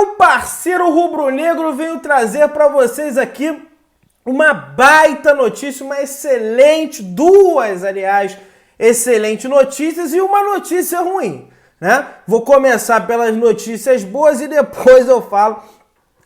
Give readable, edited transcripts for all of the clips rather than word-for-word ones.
Meu parceiro rubro-negro, venho trazer para vocês aqui uma baita notícia, duas, aliás, excelentes notícias e uma notícia ruim, né? Vou começar pelas notícias boas e depois eu falo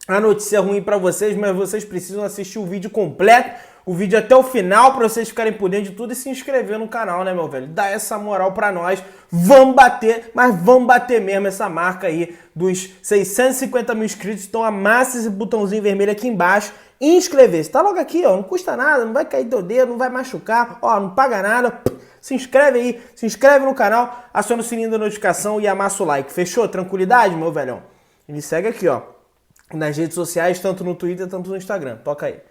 a notícia ruim para vocês, mas vocês precisam assistir o vídeo completo, o vídeo até o final, para vocês ficarem por dentro de tudo e se inscrever no canal, né, meu velho? Dá essa moral para nós, vamos bater, mas vamos bater mesmo essa marca aí dos 650 mil inscritos. Então amassa esse botãozinho vermelho aqui embaixo e inscrever-se. Tá logo aqui, ó, não custa nada, não vai cair teu dedo, não vai machucar, ó, não paga nada. Se inscreve aí, se inscreve no canal, aciona o sininho da notificação e amassa o like. Fechou? Tranquilidade, meu velhão? E me segue aqui, ó, nas redes sociais, tanto no Twitter, tanto no Instagram. Toca aí.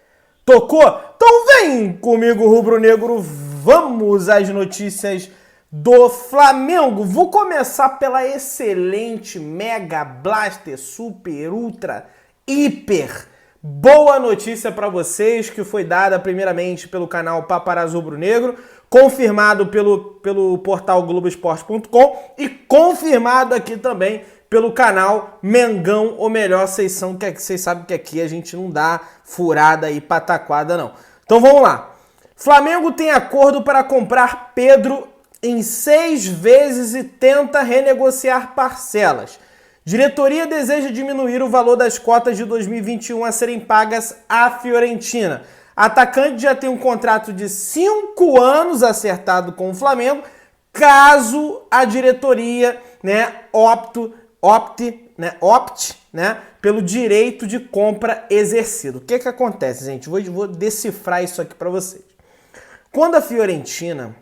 Tocou? Então vem comigo, rubro-negro, vamos às notícias do Flamengo. Vou começar pela excelente, mega, blaster, super, ultra, hiper boa notícia para vocês, que foi dada primeiramente pelo canal Paparazzo Rubro-Negro, confirmado pelo portal Globoesporte.com e confirmado aqui também pelo canal Mengão, ou melhor, vocês sabem que aqui a gente não dá furada e pataquada, não. Então vamos lá. Flamengo tem acordo para comprar Pedro em 6 vezes e tenta renegociar parcelas. Diretoria deseja diminuir o valor das cotas de 2021 a serem pagas à Fiorentina. Atacante já tem um contrato de 5 anos acertado com o Flamengo, caso a diretoria, opte pelo direito de compra exercido. O que acontece, gente? Vou decifrar isso aqui para vocês. Quando a Fiorentina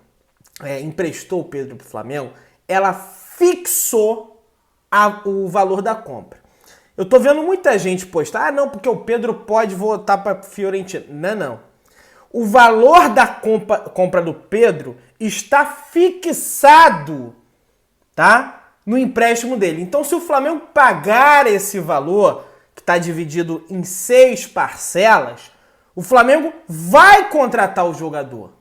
emprestou o Pedro para o Flamengo, ela fixou o valor da compra. Eu tô vendo muita gente postar, não, porque o Pedro pode voltar para a Fiorentina. Não. O valor da compra do Pedro está fixado, tá? No empréstimo dele. Então, se o Flamengo pagar esse valor, que está dividido em 6 parcelas, o Flamengo vai contratar o jogador.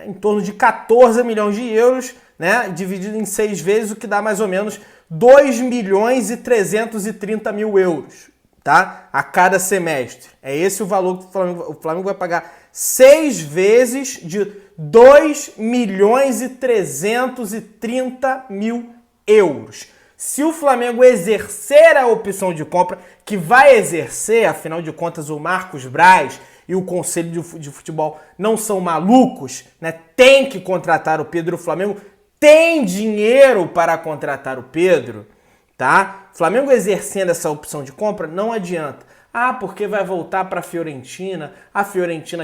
Em torno de 14 milhões de euros, né? Dividido em 6 vezes, o que dá mais ou menos 2 milhões e 330 mil euros, tá? A cada semestre. É esse o valor que o Flamengo vai pagar 6 vezes de 2 milhões e 330 mil euros. Se o Flamengo exercer a opção de compra, que vai exercer, afinal de contas o Marcos Braz e o Conselho de Futebol não são malucos, né? Tem que contratar o Pedro. O Flamengo tem dinheiro para contratar o Pedro, tá? O Flamengo exercendo essa opção de compra, não adianta. Ah, porque vai voltar para a Fiorentina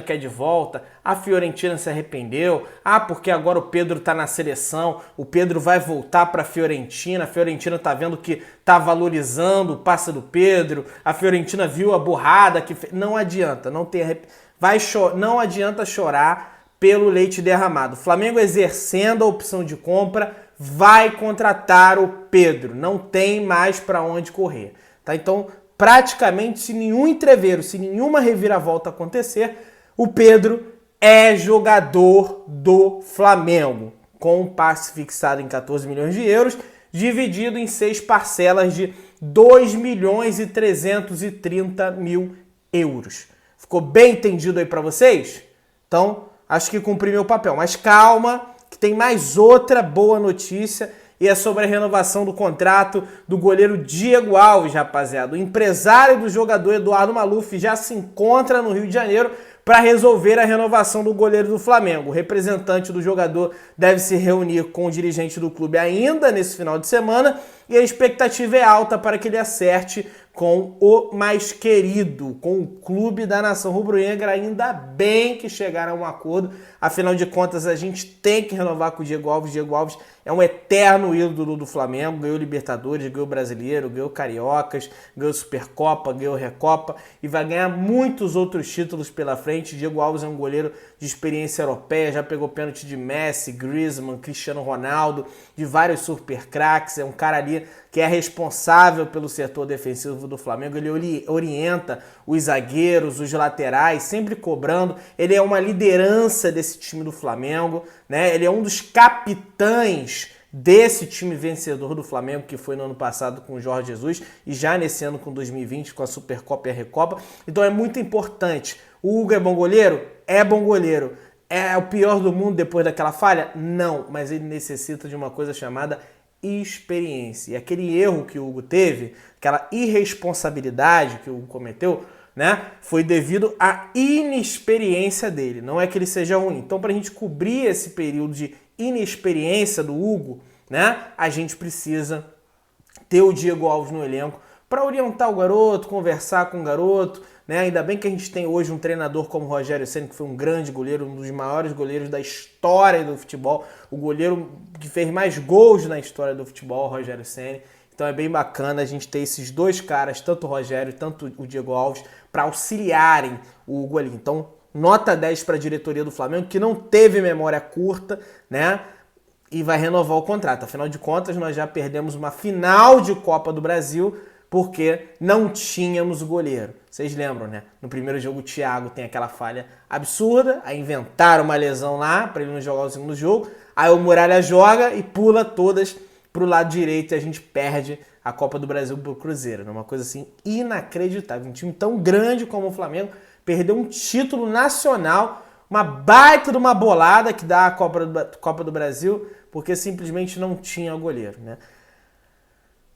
quer de volta, a Fiorentina se arrependeu, porque agora o Pedro está na seleção, o Pedro vai voltar para a Fiorentina está vendo que está valorizando o passe do Pedro, a Fiorentina viu a burrada que fez. Não adianta, não adianta chorar pelo leite derramado. O Flamengo exercendo a opção de compra vai contratar o Pedro, não tem mais para onde correr, tá? Então, praticamente, se nenhum entreveiro, se nenhuma reviravolta acontecer, o Pedro é jogador do Flamengo, com um passe fixado em 14 milhões de euros, dividido em 6 parcelas de 2 milhões e 330 mil euros. Ficou bem entendido aí para vocês? Então, acho que cumpri meu papel. Mas calma, que tem mais outra boa notícia, e é sobre a renovação do contrato do goleiro Diego Alves, rapaziada. O empresário do jogador Eduardo Maluf já se encontra no Rio de Janeiro para resolver a renovação do goleiro do Flamengo. O representante do jogador deve se reunir com o dirigente do clube ainda nesse final de semana, e a expectativa é alta para que ele acerte com o mais querido, com o clube da nação rubro-negra. Ainda bem que chegaram a um acordo, afinal de contas a gente tem que renovar com o Diego Alves. Diego Alves é um eterno ídolo do Flamengo, ganhou Libertadores, ganhou Brasileiro, ganhou Cariocas, ganhou Supercopa, ganhou Recopa e vai ganhar muitos outros títulos pela frente. Diego Alves é um goleiro de experiência europeia, já pegou pênalti de Messi, Griezmann, Cristiano Ronaldo, de vários super craques, é um cara ali que é responsável pelo setor defensivo do Flamengo. Ele orienta os zagueiros, os laterais, sempre cobrando. Ele é uma liderança desse time do Flamengo, né? Ele é um dos capitães desse time vencedor do Flamengo, que foi no ano passado com o Jorge Jesus e já nesse ano com 2020 com a Supercopa e a Recopa. Então é muito importante. O Hugo é bom goleiro? É bom goleiro. É o pior do mundo depois daquela falha? Não, mas ele necessita de uma coisa chamada experiência. E aquele erro que o Hugo teve, aquela irresponsabilidade que o Hugo cometeu, né, foi devido à inexperiência dele. Não é que ele seja ruim. Então, para a gente cobrir esse período de inexperiência do Hugo, né, a gente precisa ter o Diego Alves no elenco para orientar o garoto, conversar com o garoto, né? Ainda bem que a gente tem hoje um treinador como o Rogério Ceni, que foi um grande goleiro, um dos maiores goleiros da história do futebol, o goleiro que fez mais gols na história do futebol, o Rogério Ceni. Então é bem bacana a gente ter esses dois caras, tanto o Rogério, tanto o Diego Alves, para auxiliarem o Hugo ali. Então, nota 10 para a diretoria do Flamengo, que não teve memória curta, né? E vai renovar o contrato. Afinal de contas, nós já perdemos uma final de Copa do Brasil porque não tínhamos goleiro. Vocês lembram, né? No primeiro jogo o Thiago tem aquela falha absurda, aí inventaram uma lesão lá para ele não jogar o segundo jogo, aí o Muralha joga e pula todas pro lado direito e a gente perde a Copa do Brasil pro Cruzeiro. Uma coisa assim inacreditável. Um time tão grande como o Flamengo perdeu um título nacional, uma baita de uma bolada que dá a Copa do Brasil, porque simplesmente não tinha goleiro, né?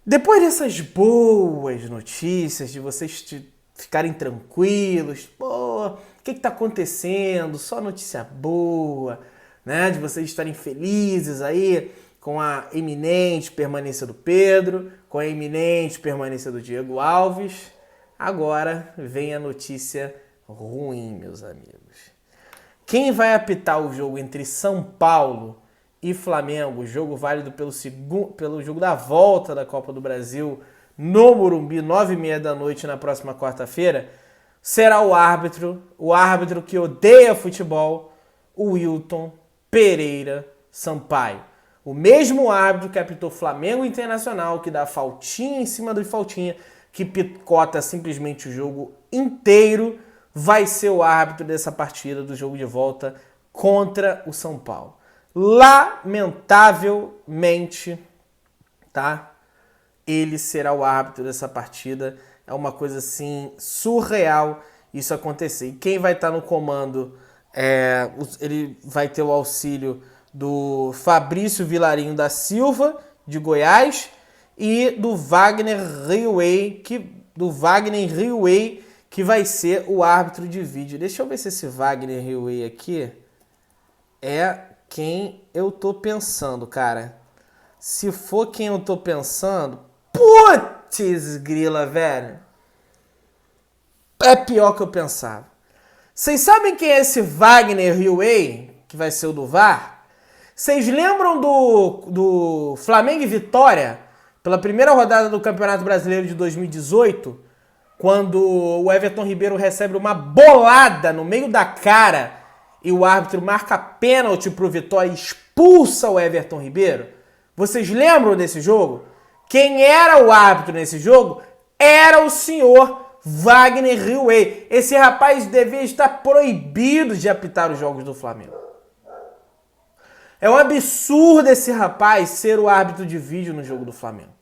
Depois dessas boas notícias, de vocês ficarem tranquilos, pô, o que tá acontecendo? Só notícia boa, né? De vocês estarem felizes aí com a iminente permanência do Pedro, com a iminente permanência do Diego Alves. Agora vem a notícia ruim, meus amigos. Quem vai apitar o jogo entre São Paulo e Flamengo, jogo válido pelo jogo da volta da Copa do Brasil no Morumbi, 9h30 da noite na próxima quarta-feira, será o árbitro que odeia futebol, o Wilton Pereira Sampaio. O mesmo árbitro que apitou Flamengo Internacional, que dá faltinha em cima de faltinha, que picota simplesmente o jogo inteiro, vai ser o árbitro dessa partida do jogo de volta contra o São Paulo. Lamentavelmente, tá? Ele será o árbitro dessa partida. É uma coisa assim surreal isso acontecer. E quem vai estar no comando, ele vai ter o auxílio do Fabrício Vilarinho da Silva, de Goiás, e do Wagner Riway, que vai ser o árbitro de vídeo. Deixa eu ver se esse Wagner Riway aqui é quem eu tô pensando, cara. Se for quem eu tô pensando, putz grila, velho. É pior que eu pensava. Vocês sabem quem é esse Wagner Riway, que vai ser o do VAR? Vocês lembram do Flamengo e Vitória, pela primeira rodada do Campeonato Brasileiro de 2018, quando o Everton Ribeiro recebe uma bolada no meio da cara e o árbitro marca pênalti pro Vitória e expulsa o Everton Ribeiro? Vocês lembram desse jogo? Quem era o árbitro nesse jogo era o senhor Wagner Riway. Esse rapaz devia estar proibido de apitar os jogos do Flamengo. É um absurdo esse rapaz ser o árbitro de vídeo no jogo do Flamengo.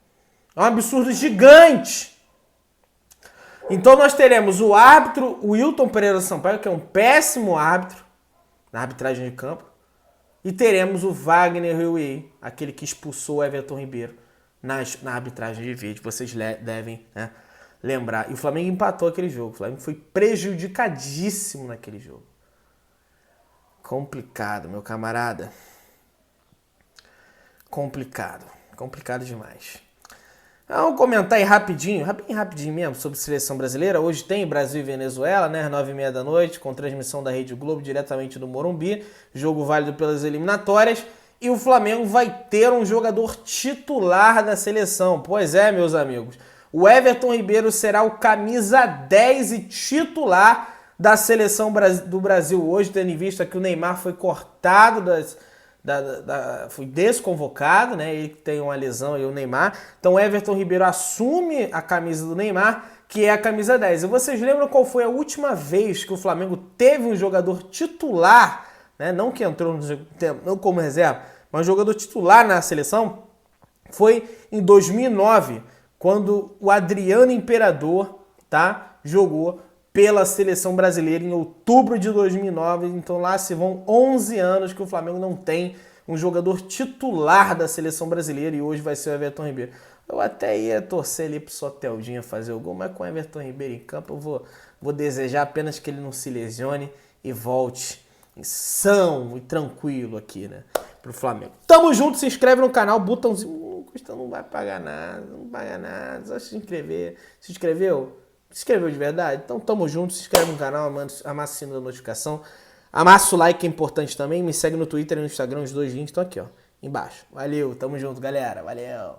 É um absurdo gigante. Então nós teremos o árbitro, o Wilton Pereira Sampaio, que é um péssimo árbitro na arbitragem de campo, e teremos o Wagner Riway, aquele que expulsou o Everton Ribeiro na arbitragem de vídeo. Vocês devem, né, lembrar. E o Flamengo empatou aquele jogo. O Flamengo foi prejudicadíssimo naquele jogo. Complicado, meu camarada. Complicado demais. Vamos comentar aí rapidinho, bem rapidinho mesmo, sobre seleção brasileira. Hoje tem Brasil e Venezuela, né, às 9h30 da noite, com transmissão da Rede Globo, diretamente do Morumbi. Jogo válido pelas eliminatórias. E o Flamengo vai ter um jogador titular da seleção. Pois é, meus amigos. O Everton Ribeiro será o camisa 10 e titular da seleção do Brasil hoje, tendo em vista que o Neymar foi cortado foi desconvocado, né? Ele que tem uma lesão e o Neymar. Então o Everton Ribeiro assume a camisa do Neymar, que é a camisa 10. E vocês lembram qual foi a última vez que o Flamengo teve um jogador titular, né? Não que entrou no segundo tempo, não como reserva, mas jogador titular na seleção foi em 2009, quando o Adriano Imperador, tá, jogou pela seleção brasileira em outubro de 2009. Então lá se vão 11 anos que o Flamengo não tem um jogador titular da seleção brasileira e hoje vai ser o Everton Ribeiro. Eu até ia torcer ali pro Soteldinho fazer o gol, mas com o Everton Ribeiro em campo eu vou desejar apenas que ele não se lesione e volte são e tranquilo aqui, né, pro Flamengo. Tamo junto, se inscreve no canal, botãozinho, não vai pagar nada, não paga nada, só se inscrever. Se inscreveu? Se inscreveu de verdade? Então tamo junto, se inscreve no canal, amassa o sino da notificação, amassa o like que é importante também, me segue no Twitter e no Instagram, os dois links estão aqui, ó, embaixo. Valeu, tamo junto, galera, valeu!